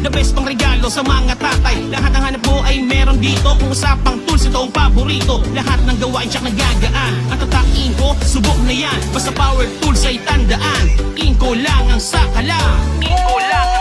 The best pang regalo sa mga tatay. Lahat ng hanap mo ay meron dito. Kung usapang tools, ito ang paborito. Lahat ng gawain siyak nagagaan. Ang tatak Inco, subok na yan. Basta power tools ay tandaan. Inco lang ang sakalang. Inco lang